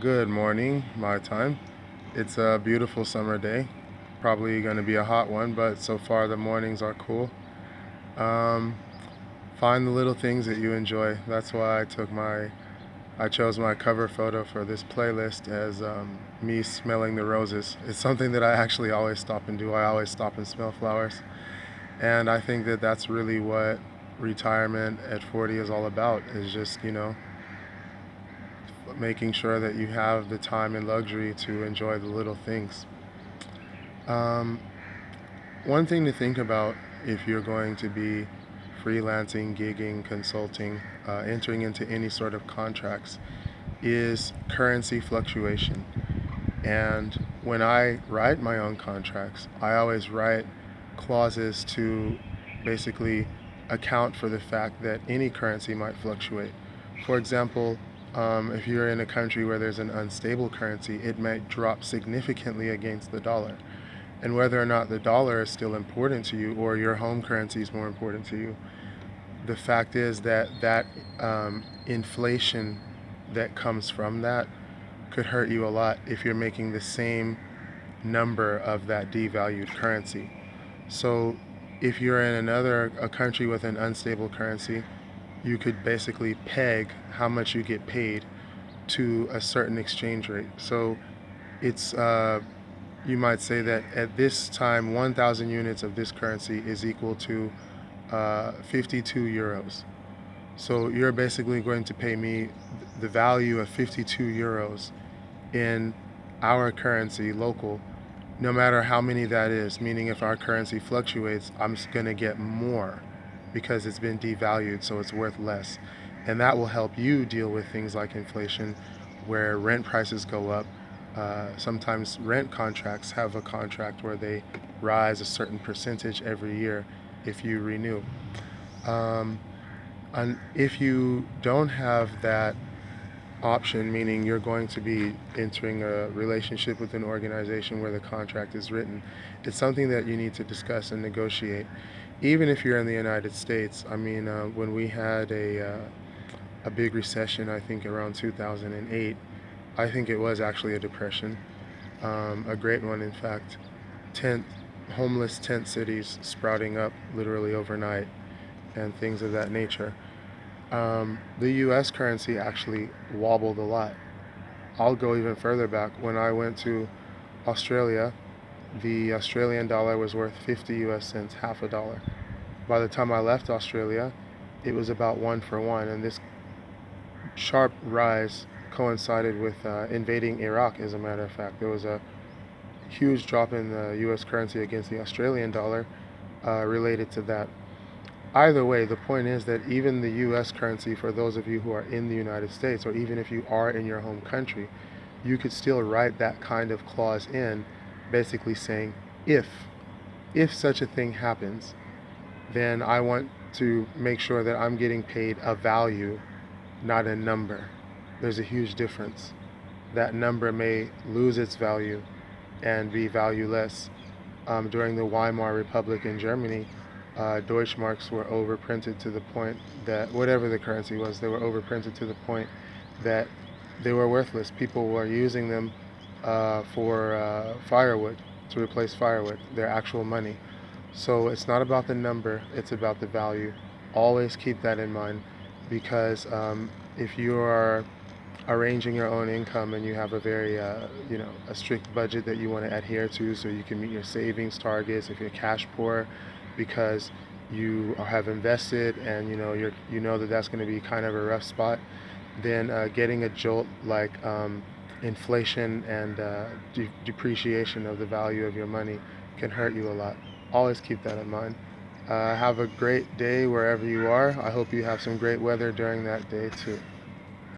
Good morning, my time. It's a beautiful summer day. Probably going to be a hot one, but so far the mornings are cool. Um, find the little things that you enjoy. That's why I chose my cover photo for this playlist as me smelling the roses. It's something that I actually always stop and do. I always stop and smell flowers. And I think that that's really what retirement at 40 is all about, is just, making sure that you have the time and luxury to enjoy the little things. Um, One thing to think about if you're going to be freelancing, gigging, consulting, entering into any sort of contracts is currency fluctuation. And when I write my own contracts, I always write clauses to basically account for the fact that any currency might fluctuate. For example, if you're in a country where there's an unstable currency, it might drop significantly against the dollar. And whether or not the dollar is still important to you or your home currency is more important to you, the fact is that inflation that comes from that could hurt you a lot if you're making the same number of that devalued currency. So if you're in a country with an unstable currency, you could basically peg how much you get paid to a certain exchange rate. So it's you might say that at this time 1,000 units of this currency is equal to 52 euros. So you're basically going to pay me the value of 52 euros in our currency, local, no matter how many that is. Meaning, if our currency fluctuates, I'm going to get more because it's been devalued, so it's worth less. And that will help you deal with things like inflation, where rent prices go up. Sometimes rent contracts have a contract where they rise a certain percentage every year if you renew. Um, and if you don't have that option, meaning you're going to be entering a relationship with an organization where the contract is written, it's something that you need to discuss and negotiate. Even if you're in the United States, I mean, when we had a big recession, I think around 2008, I think it was actually a depression, a great one, in fact. Tent, homeless tent cities sprouting up literally overnight and things of that nature. The US currency actually wobbled a lot. I'll go even further back. When I went to Australia, the Australian dollar was worth 50 US cents, half a dollar. By the time I left Australia, it was about one for one, and this sharp rise coincided with invading Iraq, as a matter of fact. There was a huge drop in the US currency against the Australian dollar related to that. Either way, the point is that even the US currency, for those of you who are in the United States, or even if you are in your home country, you could still write that kind of clause in, basically saying, if if such a thing happens, then I want to make sure that I'm getting paid a value, not a number. There's a huge difference. That number may lose its value and be valueless. During the Weimar Republic in Germany, Deutschmarks were overprinted to the point that whatever the currency was, they were overprinted to the point that they were worthless. People were using them for firewood, to replace firewood, their actual money. So it's not about the number, it's about the value. Always keep that in mind, because if you are arranging your own income and you have a very a strict budget that you want to adhere to so you can meet your savings targets, if you're cash poor because you have invested and you know that that's going to be kind of a rough spot, then getting a jolt like inflation and depreciation of the value of your money can hurt you a lot. Always keep that in mind. Have a great day wherever you are. I hope you have some great weather during that day too.